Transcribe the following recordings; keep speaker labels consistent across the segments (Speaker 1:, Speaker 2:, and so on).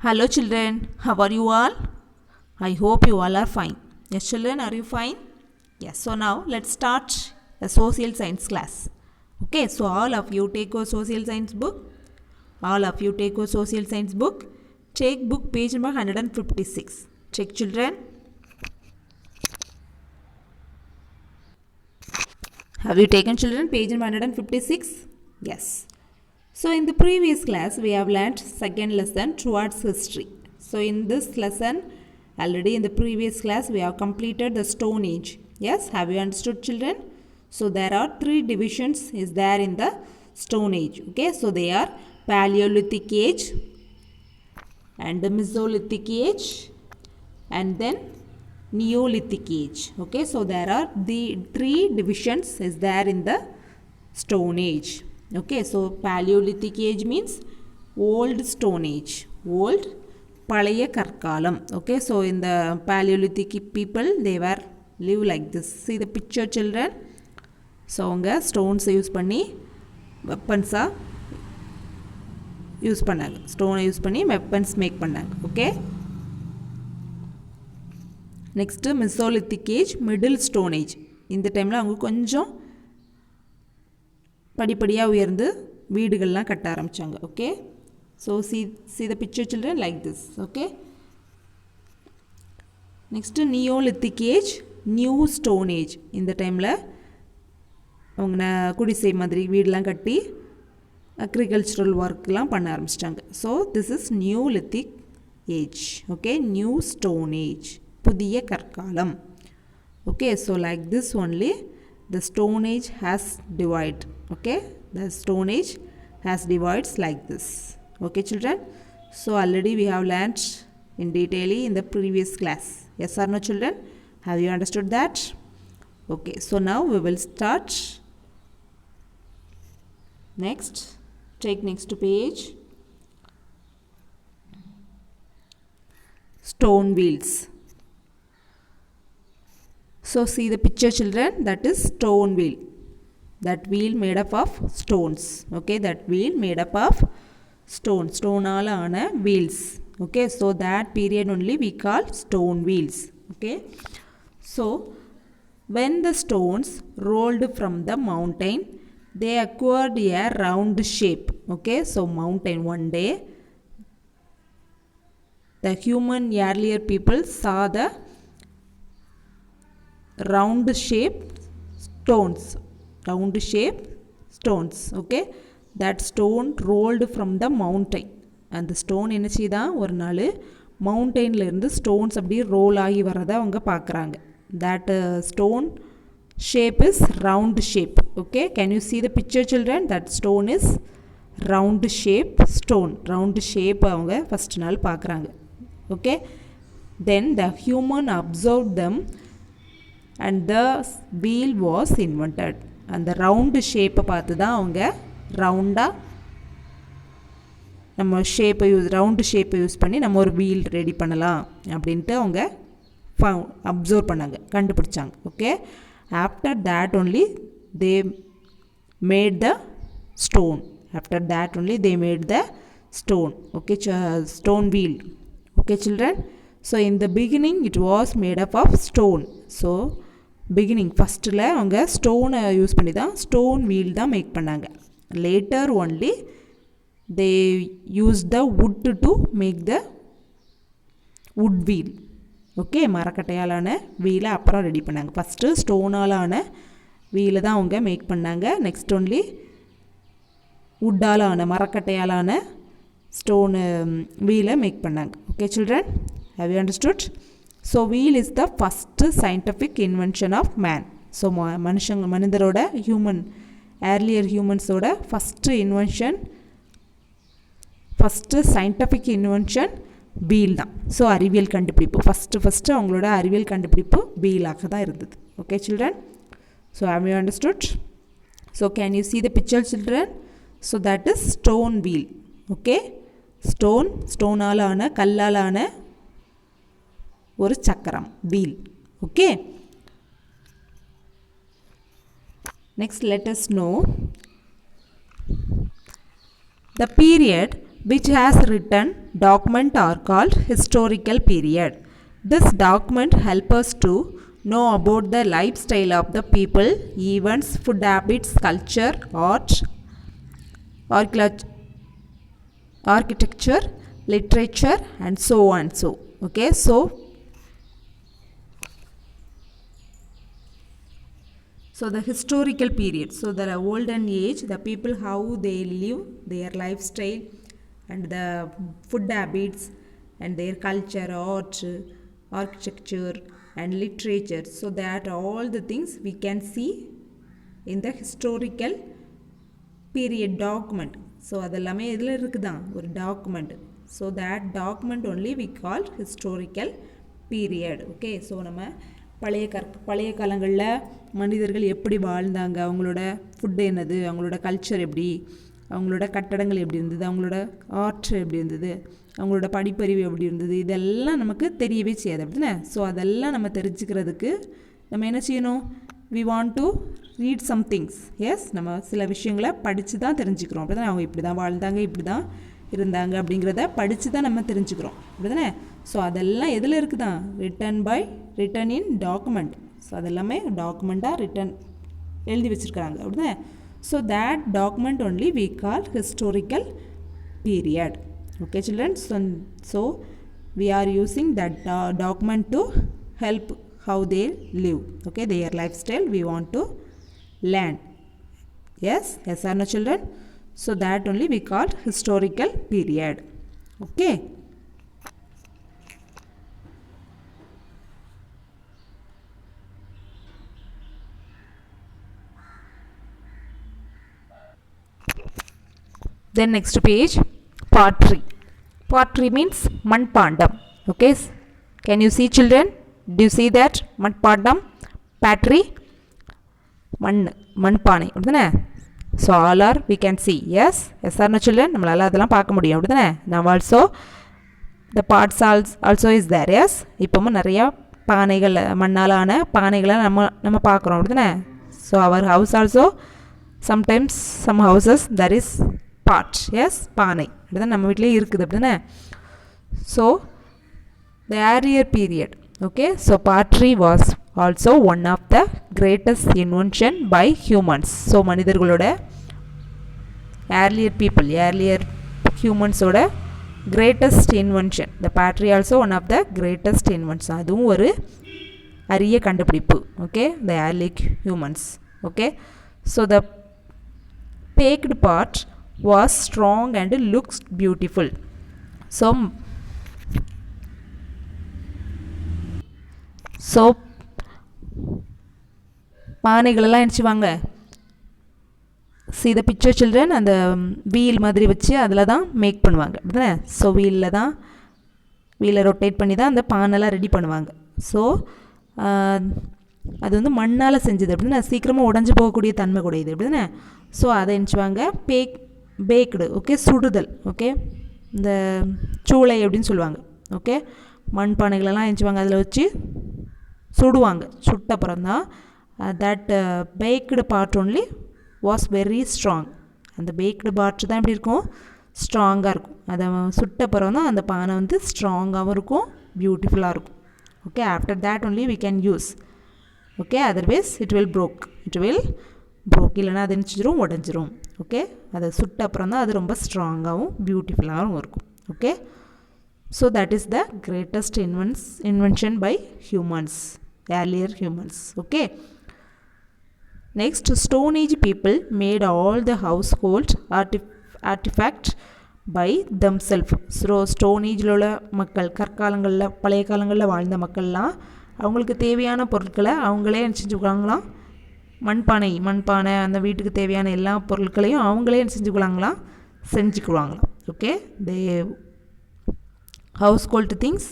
Speaker 1: Hello children, how are you all? I hope you all are fine. Yes children, are you fine? Yes, so now let's start a social science class. Okay, so all of you take your social science book. All of you take your social science book. Take book page number 156. Check children. Have you taken children page number 156? Yes. So in the previous class we have learnt second lesson towards history. So in this lesson already in the previous class we have completed the Stone Age. Yes, have you understood children? So there are three divisions is there in the Stone Age. Okay, so they are Paleolithic Age and the Mesolithic Age and then Neolithic Age. Okay, so there are the three divisions is there in the Stone Age. Okay, so Paleolithic Age means old Stone Age, old Palaya Karkalam. Okay, so in the Paleolithic people, they were live like this. See the picture children. So, அவங்க stones use பண்ணி weapons use பண்ணாங்க. Stone use பண்ணி weapons make பண்ணாங்க. Okay. Next Mesolithic Age, Middle Stone Age. இந்த டைமில் அவங்க கொஞ்சம் படிப்படியாக உயர்ந்து வீடுகள்லாம் கட்ட ஆரம்பித்தாங்க. Okay, so see the picture children like this. Okay, next Neolithic age, new stone age. இந்த டைமில் அவங்க குடிசை மாதிரி வீடெலாம் கட்டி அக்ரிகல்ச்சரல் ஒர்க்லாம் பண்ண ஆரம்பிச்சிட்டாங்க. So this is Neolithic age. Okay, new stone age, புதிய கற்காலம். Okay, so like this only the Stone Age has divide. Okay, the Stone Age has divides like this. Okay children, so already we have learnt in detail in the previous class. Yes or no children, have you understood that? Okay, so now we will start. Next, take next page. Stone wheels. So see the picture children, that is stone wheel. That wheel made up of stones. Okay, that wheel made up of stone. Stone ala ana wheels. Okay, so that period only we call stone wheels. Okay, so when the stones rolled from the mountain, they acquired a round shape. Okay, so mountain one day the human earlier people saw the round shape stones. Okay, that stone rolled from the mountain. And the stone என்ன செய்தா ஒரு நாள் மவுண்டெயின்ல இருந்து stones அப்படியே role ஆகி வரதை அவங்க பார்க்குறாங்க. that stone shape is round shape. Okay, can you see the picture children? that stone is round shape stone. round shape அவங்க ஃபர்ஸ்ட் நாள் பார்க்குறாங்க. Okay, then the human observed them and the wheel was invented. அந்த round ஷேப்பை பார்த்து தான் அவங்க ரவுண்டாக நம்ம ரவுண்டு ஷேப்பை யூஸ் பண்ணி நம்ம ஒரு வீல் ரெடி பண்ணலாம் அப்படின்ட்டு அவங்க அப்சர்வ் பண்ணாங்க, கண்டுபிடிச்சாங்க. Okay, after that only they made the stone. After that only they made the stone. Okay, stone wheel. Okay children, so in the beginning it was made up of stone. So beginning ஃபஸ்ட்டில் அவங்க ஸ்டோனை use பண்ணி தான் stone wheel தான் make பண்ணாங்க. Later only they use the wood to make the wood wheel. Okay, மரக்கட்டையாலான வீலை அப்புறம் ரெடி பண்ணாங்க. ஃபஸ்ட்டு ஸ்டோனாலான வீலை தான் அவங்க மேக் பண்ணாங்க. நெக்ஸ்ட் ஒன்லி வுட்டாலான மரக்கட்டையாலான ஸ்டோனு வீலை மேக் பண்ணாங்க. Okay children, have you understood? So wheel is the first scientific invention of man. So மனிதரோட earlier humans-ஓட first invention, first scientific invention wheel தான். So அறிவியல் கண்டுபிடிப்பு ஃபஸ்ட்டு அவங்களோட அறிவியல் கண்டுபிடிப்பு வீலாக தான் இருந்தது. Okay children, so have you understood? So can you see the picture children? So that is stone wheel. Okay, ஸ்டோனாலான கல்லாலான ஒரு சக்கரம், wheel. Okay, next let us know the period which has written document are called historical period. This document help us to know about the lifestyle of the people, events, food habits, culture, art, architecture, literature, and so on. So okay, so the historical period, so the olden age, the people how they live, their lifestyle, and the food habits, and their culture, art, architecture, and literature, so that all the things we can see in the historical period document. So அதெல்லாமே இதில் இருக்குதான் ஒரு document. So that document only we call historical period. Okay, so நம்ம பழைய காலங்களில் மனிதர்கள் எப்படி வாழ்ந்தாங்க, அவங்களோட ஃபுட்டு என்னது, அவங்களோட கல்ச்சர் எப்படி, அவங்களோட கட்டடங்கள் எப்படி இருந்தது, அவங்களோட ஆர்ட் எப்படி இருந்தது, அவங்களோட படிப்பறிவு எப்படி இருந்தது, இதெல்லாம் நமக்கு தெரியவே செய்யாது அப்படின்னா. ஸோ அதெல்லாம் நம்ம தெரிஞ்சுக்கிறதுக்கு நம்ம என்ன செய்யணும், we want to read some things. Yes, நம்ம சில விஷயங்களை படித்து தான் தெரிஞ்சுக்கிறோம் அப்படி தானே. அவங்க இப்படி தான் வாழ்ந்தாங்க, இப்படி தான் இருந்தாங்க அப்படிங்கிறத படித்து தான் நம்ம தெரிஞ்சுக்கிறோம் அப்படி தானே. ஸோ அதெல்லாம் எதில் இருக்குதான், ரிட்டன் இன் டாக்குமெண்ட். ஸோ அதெல்லாமே டாக்குமெண்ட்டாக எழுதி வச்சுருக்காங்க அப்படி தானே. So that document only we call historical period. Okay children, so we are using that document to help how they live, okay, their lifestyle we want to learn. Yes or no children? So that only we call historical period. Okay, then next page, pottery. Pottery means manpandam. Okay, can you see children? Do you see that manpandam, pottery, manpani அப்படிதானே. So all are we can see. Yes or no children? நம்மளால அதெல்லாம் பார்க்க முடியும் அப்படிதானே. Now also the parts also is there. Yes, இப்போவும் நிறைய பானைகள், மண்ணாலான பானைகளை நம்ம பார்க்குறோம் அப்படிதானே. So our house also sometimes some houses there is pot. Yes, பானை அப்படிதான் நம்ம வீட்டிலே இருக்குது அப்படிதானே. So the earlier period, okay, so pottery was also one of the greatest invention by humans. So மனிதர்களோட earlier humans-ஓட greatest invention, the pottery also one of the greatest invention. அதுவும் ஒரு அரிய கண்டுபிடிப்பு. okay, the early humans. okay, so the baked pot was strong and looks beautiful. So பானைகளெல்லாம் நினச்சிவாங்க. see the picture children, அந்த wheel மாதிரி வச்சு அதில் தான் make பண்ணுவாங்க அப்படிதானே. ஸோ வீலை ரொட்டேட் பண்ணி தான் அந்த பானைலாம் ரெடி பண்ணுவாங்க. ஸோ அது வந்து மண்ணால் செஞ்சது அப்படின்னா சீக்கிரமாக உடஞ்சி போகக்கூடிய தன்மை கூடியது அப்படிதானே. ஸோ அதை நினச்சிவாங்க பேக்டு. ஓகே, சுடுதல். ஓகே, இந்த சூளை அப்படின்னு சொல்லுவாங்க. ஓகே, மண் பானைகளெல்லாம் நினச்சிவாங்க, அதில் வச்சு சுடுவாங்க. சுட்டப்புறம் தான் that baked part only was very strong. அந்த பேக்டு பார்ட் தான் எப்படி இருக்கும், ஸ்ட்ராங்காக இருக்கும். அதை சுட்டப்புறம் தான் அந்த பானை வந்து ஸ்ட்ராங்காகவும் இருக்கும், பியூட்டிஃபுல்லாக இருக்கும். Okay, after that only we can use. Okay, otherwise it will broke இல்லைனா அது நினச்சிடும், உடஞ்சிரும். ஓகே, அதை சுட்ட அப்புறம் தான் அது ரொம்ப ஸ்ட்ராங்காகவும் பியூட்டிஃபுல்லாகவும் இருக்கும். Okay, so that is the greatest invention by humans, earlier humans. Okay, next, stone age people made all the household artifact by themself. So stone ஏஜில் உள்ள மக்கள், கற்காலங்களில் பழைய காலங்களில் வாழ்ந்த மக்கள்லாம் அவங்களுக்கு தேவையான பொருட்களை அவங்களே செஞ்சுக்குவாங்களாம். மண்பானை அந்த வீட்டுக்கு தேவையான எல்லா பொருட்களையும் அவங்களே செஞ்சுக்குவாங்களாம். Okay, they household things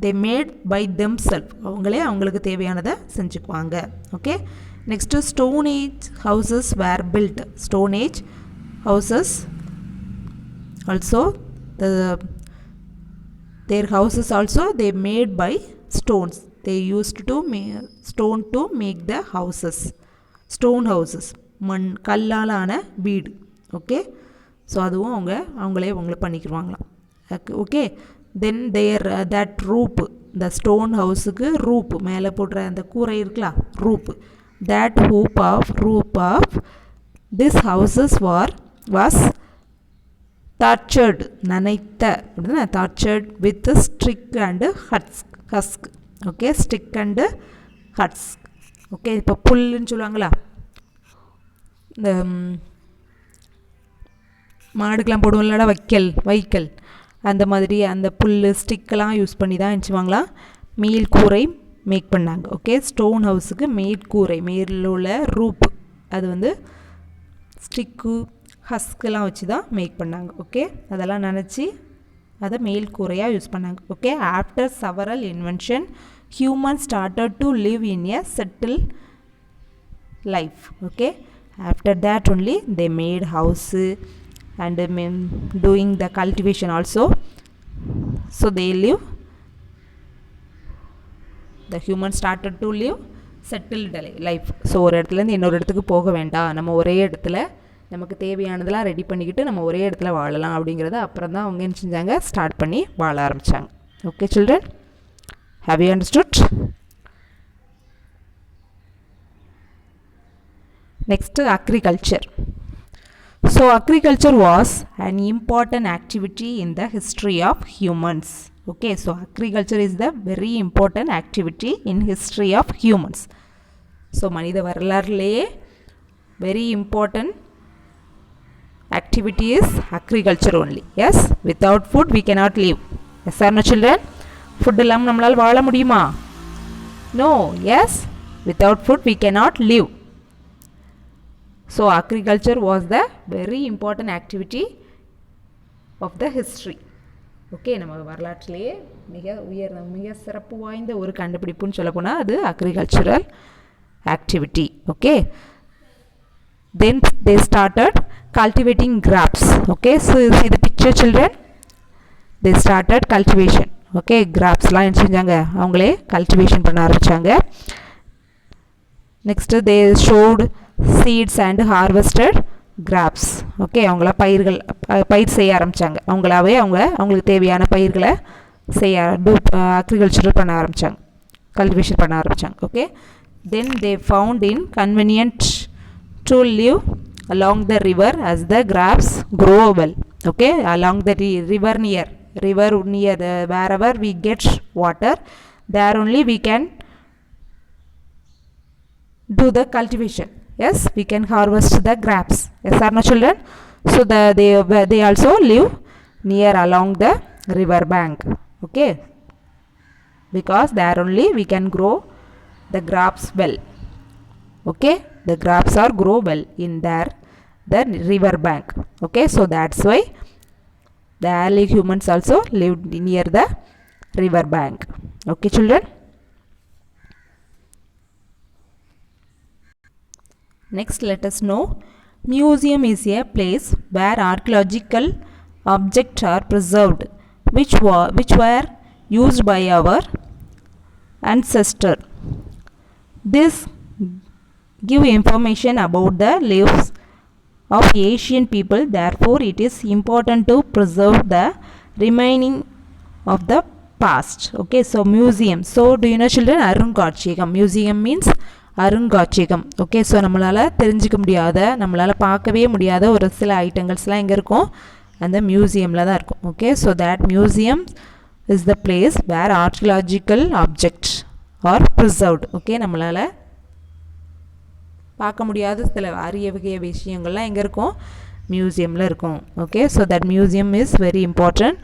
Speaker 1: they made by themself, அவங்களுக்கு தேவையானதை செஞ்சுக்குவாங்க. Okay, next stone age houses were built. Stone age houses also their houses also they made by stones. They used to stone to make the houses, stone houses, கல்லாலான வீடு. Okay, so அதுவும் அவங்களே பண்ணிக்கிடுவாங்களாம். Okay. Then there that roof, இந்த stone ஹவுஸுக்கு roof மேலே போடுற அந்த கூரை இருக்கலாம், roof. That roof of this houses was thatched, நனைத்த அப்படின்னா thatched with stick and husk. Okay, stick and husk. Okay, இப்போ புல்லுன்னு சொல்லுவாங்களா, இந்த மாடுக்கெலாம் போடுவோம்லடா வைக்கல், அந்த மாதிரி அந்த புல் ஸ்டிக்கெல்லாம் யூஸ் பண்ணி தான் நினச்சிவாங்களா மேல் கூரை மேக் பண்ணாங்க. ஓகே, ஸ்டோன் ஹவுஸுக்கு மேற்கூரை, மேலில் உள்ள ரூப் அது ஸ்டிக்கு ஹஸ்கெல்லாம் வச்சு தான் மேக் பண்ணாங்க. ஓகே, அதெல்லாம் நினச்சி அதை மேல் கூரையாக யூஸ் பண்ணாங்க. Okay, after several invention human started to live in a settle life. Okay, after that only they mat house and doing the cultivation also, so they live, the human started to live settled life. So ஒரு இடத்துலேருந்து இன்னொரு இடத்துக்கு போக வேண்டாம், நம்ம ஒரே இடத்துல நமக்கு தேவையானதெல்லாம் ரெடி பண்ணிக்கிட்டு நம்ம ஒரே இடத்துல வாழலாம் அப்படிங்கிறத அப்புறம் தான் அவங்க என்ன செஞ்சாங்க, ஸ்டார்ட் பண்ணி வாழ ஆரம்பித்தாங்க. Okay children, have you understood? Next agriculture. So agriculture was an important activity in the history of humans. Okay, so agriculture is the very important activity in history of humans. So மனித வரலாறுலேயே very important activity is agriculture only. Yes, without food we cannot live. Yes or no children? Food இல்லாமல் நம்மளால் வாழ முடியுமா? No. Yes, without food we cannot live. So agriculture was the very important activity of the history. Okay, நம்ம வரலாற்றிலேயே மிக சிறப்பு வாய்ந்த ஒரு கண்டுபிடிப்புன்னு சொல்ல போனால் அது agricultural activity. Okay, then they started cultivating grapes. Okay, so you see the picture children, they started cultivation. Okay, கிராப்ஸ்லாம் என்ன செஞ்சாங்க, அவங்களே கல்டிவேஷன் பண்ண ஆரம்பித்தாங்க. Next they showed seeds and harvested grapes. ஓகே, அவங்கள பயிர் செய்ய ஆரம்பித்தாங்க. அவங்களுக்கு தேவையான பயிர்களை அக்ரிகல்ச்சரல் பண்ண ஆரம்பித்தாங்க, கல்டிவேஷன் பண்ண ஆரம்பித்தாங்க. Okay, then they found it convenient to live along the river as the grapes grow well. Okay, along the river near wherever we get water, there only we can do the cultivation. Yes, we can harvest the grapes. Yes or no children? So they also live near along the river bank. Okay, because there only we can grow the grapes well. Okay, the grapes are grow well in there the river bank. Okay, so that's why the early humans also lived near the river bank. Okay children, next let us know, museum is a place where archaeological objects are preserved which were used by our ancestor. This give information about the lives of Asian people, therefore it is important to preserve the remaining of the past. Okay, so museum, so do you know children, அருங்காட்சியகம், museum means அருங்காட்சியகம். Okay, so நம்மளால் தெரிஞ்சிக்க முடியாத, நம்மளால் பார்க்கவே முடியாத ஒரு சில ஐட்டங்கள்ஸ்லாம் எங்கே இருக்கும், அந்த மியூசியமில் தான் இருக்கும். Okay, so that museum is the place where archaeological objects are preserved. Okay, நம்மளால் பார்க்க முடியாத சில அரிய வகை விஷயங்கள்லாம் எங்கே இருக்கும், மியூசியமில் இருக்கும். Okay, so that museum is very important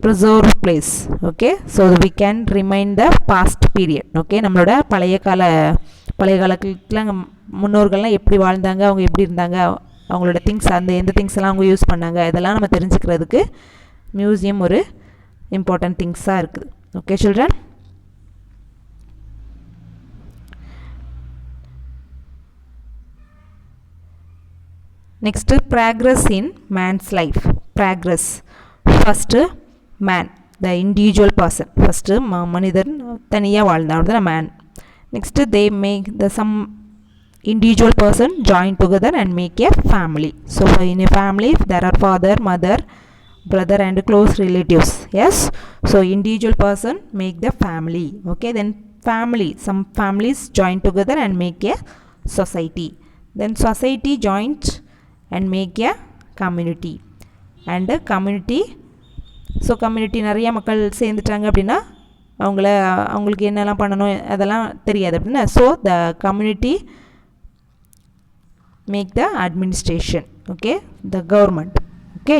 Speaker 1: preserved place. Okay, so we can remind the past period. Okay, நம்மளோட பழைய காலத்தில் முன்னோர்கள்லாம் எப்படி வாழ்ந்தாங்க, அவங்க எப்படி இருந்தாங்க, அவங்களோட திங்ஸ், அந்த எந்த திங்ஸ் எல்லாம் அவங்க யூஸ் பண்ணாங்க, இதெல்லாம் நம்ம தெரிஞ்சுக்கிறதுக்கு மியூசியம் ஒரு இம்பார்ட்டன்ட் திங்ஸாக இருக்குது. Okay children, next progress in man's life. Progress, first man, the individual person, first மனிதன் தனியாக வாழ்ந்தான், man. Next they make the some individual person join together and make a family. So in a family there are father, mother, brother and close relatives. Yes, so individual person make the family. Okay, then family, some families join together and make a society. Then society joins and make a community. And community, so community நிறைய மக்கள் சேர்ந்துட்டாங்க அப்படின்னா அவங்களுக்கு என்னெல்லாம் பண்ணணும் அதெல்லாம் தெரியாது அப்படின்னா, so the community make the administration. Okay, the government. Okay,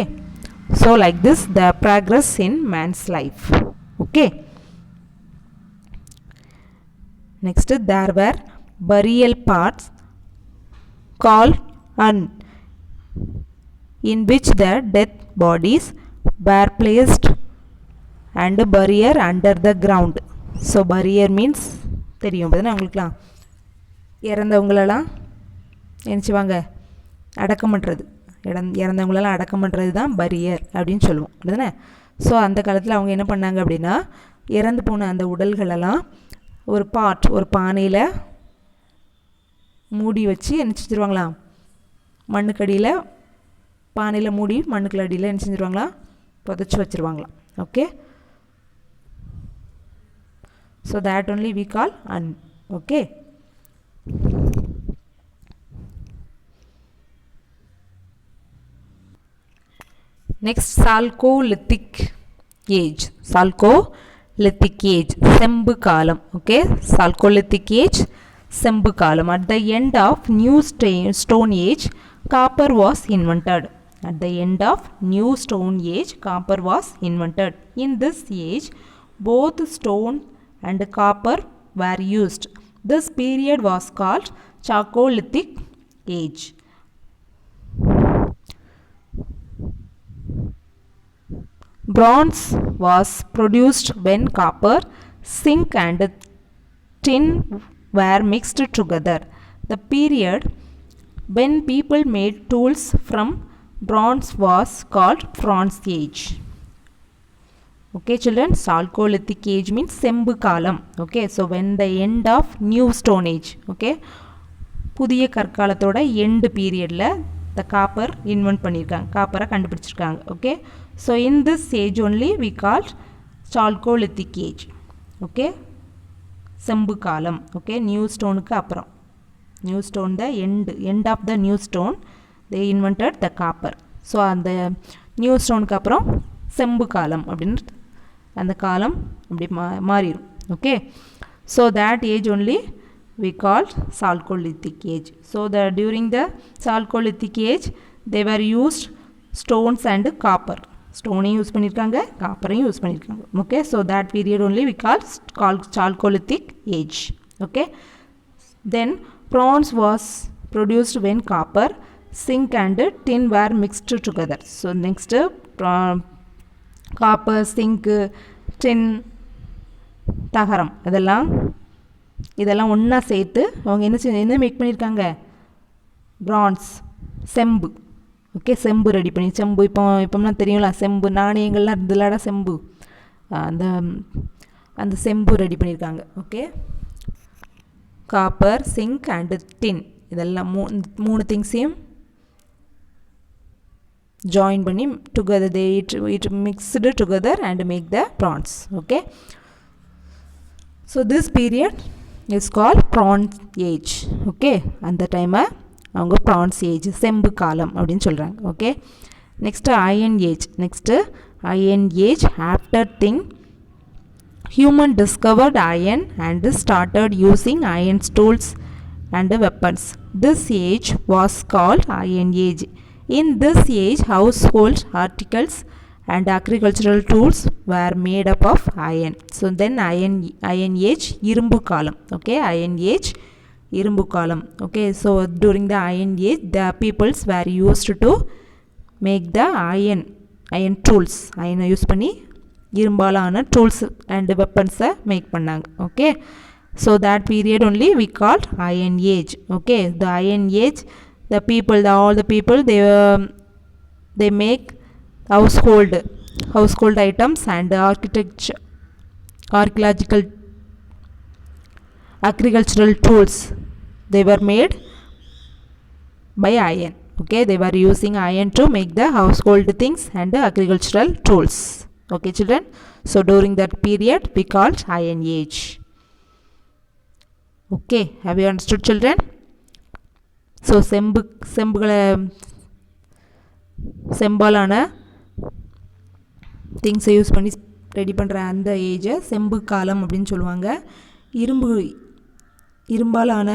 Speaker 1: so like this the progress in man's life. Okay, next there were burial parts called urn in which the dead bodies were placed and buried under the ground. So burial means தெரியும் பார்த்தா உங்களுக்குலாம் இறந்தவங்களெல்லாம் நினச்சிவாங்க அடக்கம் பண்ணுறது, இறந்தவங்களெல்லாம் அடக்கம் பண்ணுறது தான் barrier அப்படின்னு சொல்லுவோம் அப்படிதானே. ஸோ அந்த காலத்தில் அவங்க என்ன பண்ணாங்க அப்படின்னா, இறந்து போன அந்த உடல்களெல்லாம் ஒரு ஒரு பானையில் மூடி வச்சு என்ன செஞ்சுருவாங்களாம், மண்ணுக்கடியில் பானையில் மூடி மண்ணுக்கு அடியில் என்ன செஞ்சுருவாங்களாம், புதைச்சி வச்சுருவாங்களாம். Okay, so that only we call urn. Okay, next Chalcolithic age. Chalcolithic age, செம்பு காலம். ஓகே, Chalcolithic age, செம்பு காலம். At the end of new stone age, copper was invented. At the end of new stone age, copper was invented. In this age, both stone and copper were used. This period was called Chalcolithic age. Bronze was produced when copper, zinc and tin were mixed together. The period when people made tools from bronze was called Bronze Age. Okay children, Chalcolithic age means செம்பு காலம். Okay, so when the end of new stone age. Okay, புதிய கற்காலத்தோட end periodல the copper invent பண்ணியிருக்காங்க, காப்பரை கண்டுபிடிச்சிருக்காங்க. Okay, so in this age only we called Chalcolithic age. Okay, செம்பு காலம். Okay, new stoneக்கு அப்புறம், new stone the end of the new stone they invented the copper. So அந்த new stoneக்கு அப்புறம் செம்பு காலம் அப்படின்னு அந்த காலம் அப்படி மாறிடும். Okay, so that age only we called Chalcolithic age. So during the Chalcolithic age they were used stones and copper. ஸ்டோனையும் யூஸ் பண்ணியிருக்காங்க, காப்பரையும் யூஸ் பண்ணியிருக்காங்க. Okay, so that period only we called Chalcolithic age. Okay, then bronze was produced when copper, zinc and tin were mixed together. So next copper, zinc, tin, தகரம் இதெல்லாம் ஒன்றா சேர்த்து அவங்க என்ன மேக் பண்ணியிருக்காங்க, பிரான்ஸ், செம்பு. ஓகே, செம்பு ரெடி பண்ணி, செம்பு இப்போம்லாம் தெரியும்ல, செம்பு நாணயங்கள்லாம் இருந்ததுலாடா செம்பு, அந்த செம்பு ரெடி பண்ணியிருக்காங்க. ஓகே, காப்பர், சிங்க் அண்டு டின் இதெல்லாம் மூணு திங்ஸையும் join பண்ணி together it mixed together and make the bronze. Okay, so this period is called Bronze age. Okay, அந்த டைம் அவங்க Bronze age, செம்பு காலம் அப்படின்னு சொல்கிறாங்க. Okay, next Iron age. Next Iron age, after thing human discovered iron and started using iron tools and weapons. This age was called Iron age. In this age, household articles and agricultural tools were made up of iron. So then iron age, இரும்பு காலம். Okay, Iron age, இரும்பு காலம். Okay, so during the Iron age, the peoples were used to make the iron tools. Iron use பண்ணி இரும்பாலான tools and weapons make பண்ணாங்க. Okay, so that period only we called Iron age. Okay, the Iron age, all the people they make household items and agricultural tools they were made by iron. Okay, they were using iron to make the household things and the agricultural tools. Okay children, so during that period we called iron age. Okay, have you understood children? So செம்பாலான திங்ஸை use பண்ணி ready பண்ணுற அந்த ஏஜை செம்பு காலம் அப்படின்னு சொல்லுவாங்க. இரும்பாலான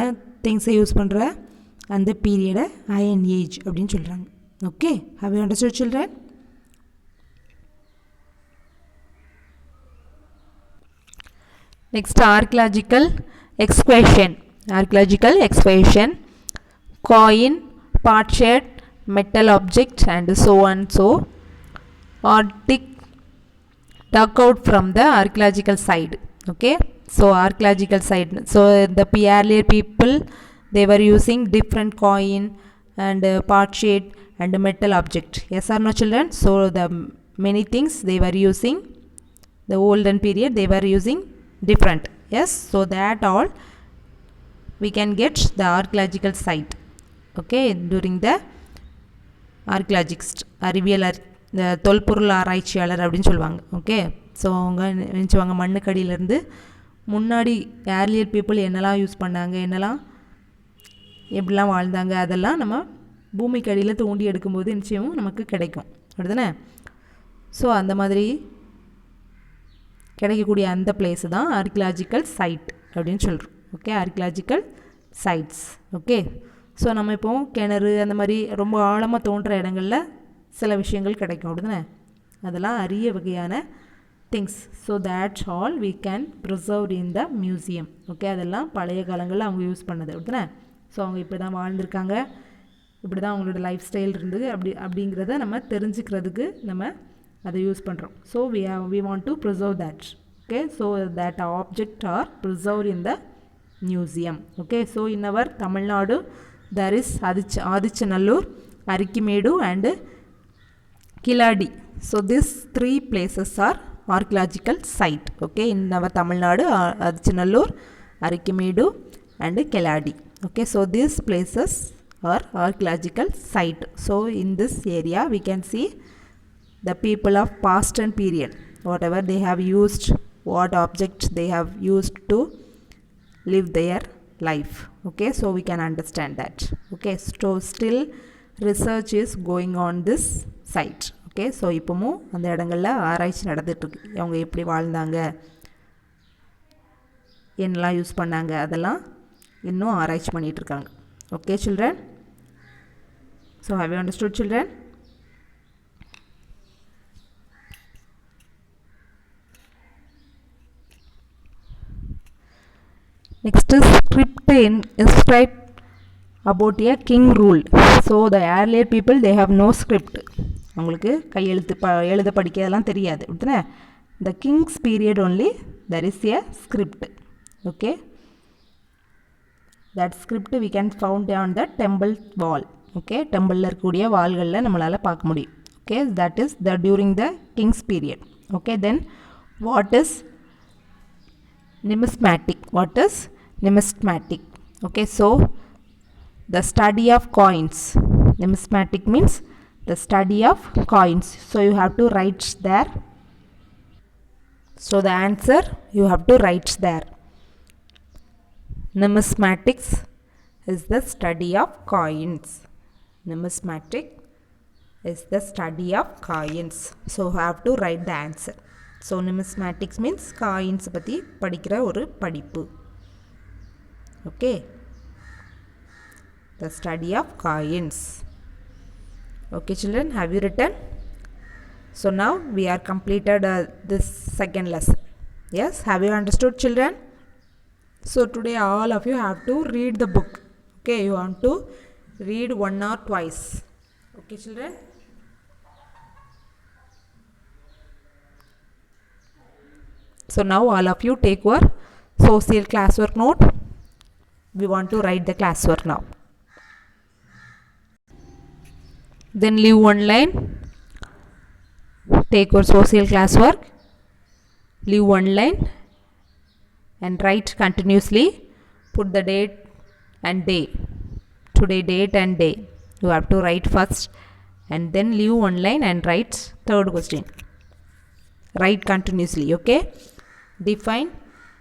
Speaker 1: திங்ஸை use பண்ணுற அந்த பீரியடை அயன் ஏஜ் அப்படின்னு சொல்கிறாங்க. Okay, have you understood children? Next archaeological excavation, coin, potsherd, metal object and so on, so are dug out from the archaeological side. Okay, so archaeological side, so the earlier people they were using different coin and potsherd and metal object. Yes or no children? So the many things they were using, the olden period they were using different. Yes, so that all we can get the archaeological site. Okay, during the archaeologist, அறிவியலர், இந்த தொல்பொருள் ஆராய்ச்சியாளர் அப்படின்னு சொல்லுவாங்க. Okay, so அவங்க நினச்சிவாங்க மண்ணுக்கடியிலேருந்து முன்னாடி earlier people என்னெல்லாம் use பண்ணாங்க, என்னெல்லாம் எப்படிலாம் வாழ்ந்தாங்க, அதெல்லாம் நம்ம பூமிக்கு அடியில் தோண்டி எடுக்கும்போது நிச்சயமும் நமக்கு கிடைக்கும். அப்படிதானே? ஸோ அந்த மாதிரி கிடைக்கக்கூடிய அந்த பிளேஸு தான் ஆர்கியாலஜிக்கல் சைட் அப்படின்னு சொல்கிறோம். Okay, archaeological sides. Okay, so நம்ம இப்போது கிணறு அந்த மாதிரி ரொம்ப ஆழமாக தோன்ற இடங்களில் சில விஷயங்கள் கிடைக்கும். அப்படிதானே? அதெல்லாம் அரிய வகையான things. So that's all we can preserve in the museum. Okay, அதெல்லாம் பழைய காலங்களில் அவங்க யூஸ் பண்ணது. அப்படிதானே? ஸோ அவங்க இப்படி தான் வாழ்ந்திருக்காங்க, இப்படி தான் அவங்களோட லைஃப் ஸ்டைல் இருந்தது, அப்படிங்கிறத நம்ம தெரிஞ்சுக்கிறதுக்கு நம்ம அதை யூஸ் பண்ணுறோம். So we want to preserve that. Okay, so that object are preserve in the museum. Okay, so in our Tamil Nadu there is Adichanallur, Arikkimedu and Kiladi. So these three places are archaeological site. Okay, in our Tamil Nadu, Adichanallur, Arikkimedu and Kiladi. Okay, so these places are archaeological site. So in this area we can see the people of past and period, whatever they have used, what objects they have used to live their life. Okay, so we can understand that. Okay, so still research is going on this site. Okay, so இப்போவும் அந்த இடங்களில் ஆராய்ச்சி நடந்துகிட்ருக்கு. அவங்க எப்படி வாழ்ந்தாங்க, என்னெல்லாம் use பண்ணாங்க, அதெல்லாம் இன்னும் ஆராய்ச்சி பண்ணிகிட்ருக்காங்க. Okay children, so have you understood children? Next is script inscribed about a king ruled. So the earlier people they have no script. அவங்களுக்கு கையெழுத்து எழுத படிக்க அதெல்லாம் தெரியாது. அப்படிதானே? The king's period only there is a script. Okay, that script we can found on the temple wall. Okay, டெம்பிளில் இருக்கக்கூடிய வால்களில் நம்மளால் பார்க்க முடியும். Okay, that is the during the king's period. Okay, then what is numismatic? What is numismatic? Okay, so the study of coins. Numismatic means the study of coins. So you have to write there. So the answer you have to write there. Numismatics is the study of coins. Numismatic is the study of coins. So you have to write the answer. So numismatics means coins பற்றி படிக்கிற ஒரு படிப்பு. Okay, the study of coins. Okay children, have you written? So now we are completed this second lesson. Yes, have you understood children? So today all of you have to read the book. Okay, you want to read one or twice. Okay children? So now all of you take your social classwork note. We want to write the classwork now. Then leave one line. Take your social classwork. Leave one line and write continuously. Put the date and day. today date and day. You have to write first and then leave one line and write third question. Write continuously, okay? Define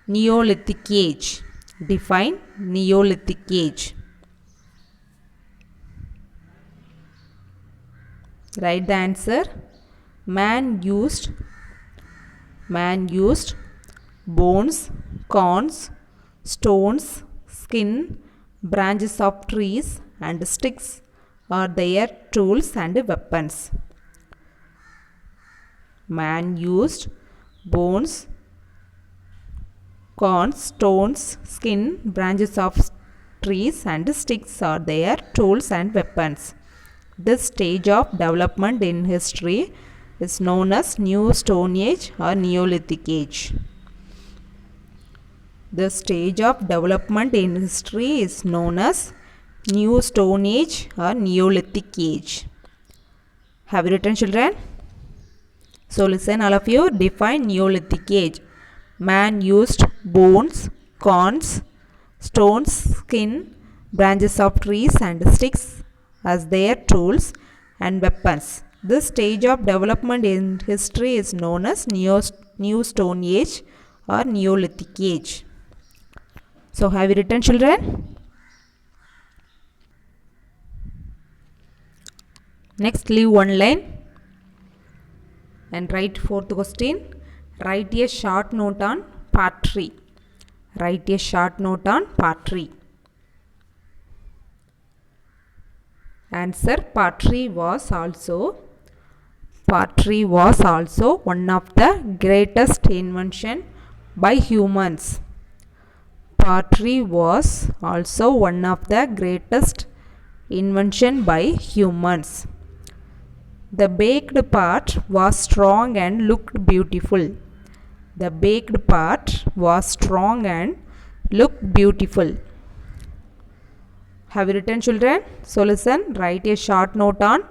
Speaker 1: Neolithic age. Define Neolithic age. Write the answer. Man used bones, corns, stones, skin, branches of trees and sticks are their tools and weapons. Man used bones, corns, stones, skin, branches of trees and sticks are their tools and weapons. This stage of development in history is known as New Stone Age or Neolithic Age. The stage of development in history is known as New Stone Age or Neolithic Age. Have you written, children? So listen, all of you. Define Neolithic Age. Man used bones, corns, stones, skin, branches of trees and sticks as their tools and weapons. This stage of development in history is known as New Stone Age or Neolithic Age. So have you written, children? Next, leave one line and write fourth question. Write a short note on part 3. Write a short note on part 3. Answer. Part 3 was also one of the greatest invention by humans. Part 3 was also one of the greatest invention by humans. The baked part was strong and looked beautiful. The baked part was strong and looked beautiful. Have you written, children? So listen, write a short note on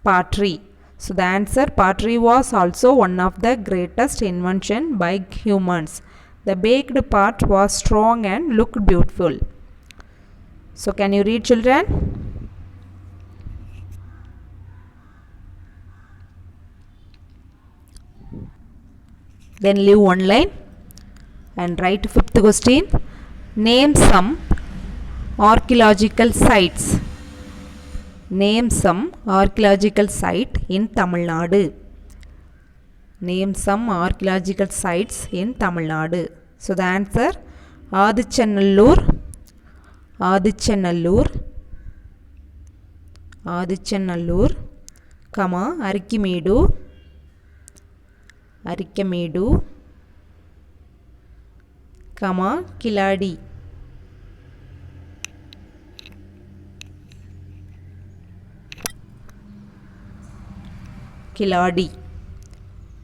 Speaker 1: part 3. So the answer, part 3 was also one of the greatest invention by humans. The baked part was strong and looked beautiful. So can you read, children? Then leave one line and write fifth question. Name some archaeological sites. Name some archaeological site in Tamil Nadu. Name some archaeological sites in Tamil Nadu. So the answer, Adichanallur, Arikamedu, Kiladi. Kiladi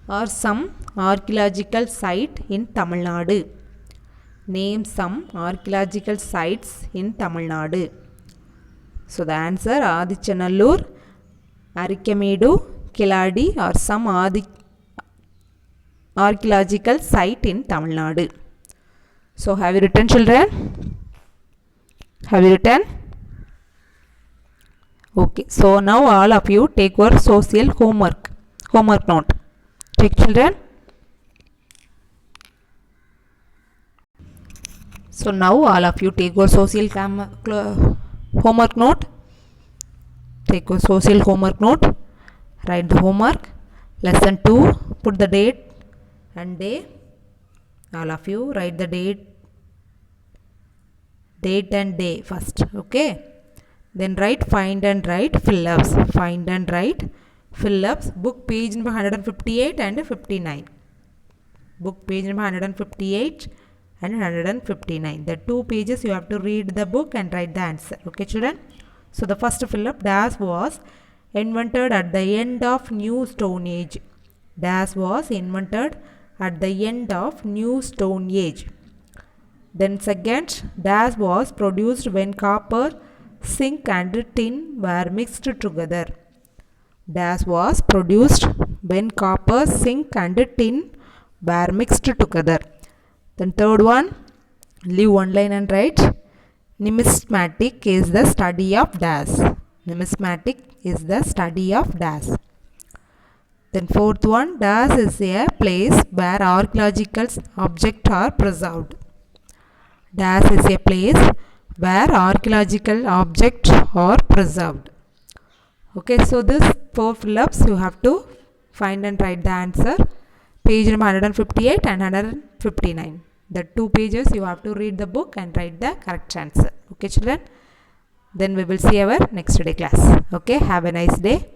Speaker 1: are some archaeological site in Tamil Nadu. Name some archaeological sites in Tamil Nadu. So the answer, Adichanallur, Arikamedu, Kiladi are some archaeological site in Tamil Nadu. So have you written, children? Have you written? Okay, so now all of you take your social homework note. Take, children. So now all of you take your social homework note. Take your social homework note. Write the homework. Lesson 2. Put the date and day. All of you write the date and day first. Okay. Then write find and write fill-ups. Find and write fill-ups. Book page number 158 and 59. Book page number 158 and 159. The 2 pages you have to read the book and write the answer. Okay, children? So the first fill-up, dash was invented at the end of New Stone Age. Dash was invented at the end of New Stone Age. Then second, dash was produced when copper, zinc and tin were mixed together. Dash was produced when copper, zinc and tin were mixed together. Then third one, leave one line and write Numismatic is the study of dash. Numismatic is the study of dash. Then fourth one, dash is a place where archaeological objects are preserved. Dash is a place where archaeological objects are preserved. Okay, so this 4 fill-ups you have to find and write the answer. Page number 158 and 159. The 2 pages you have to read the book and write the correct answer. Okay, children. Then we will see our next day class. Okay, have a nice day.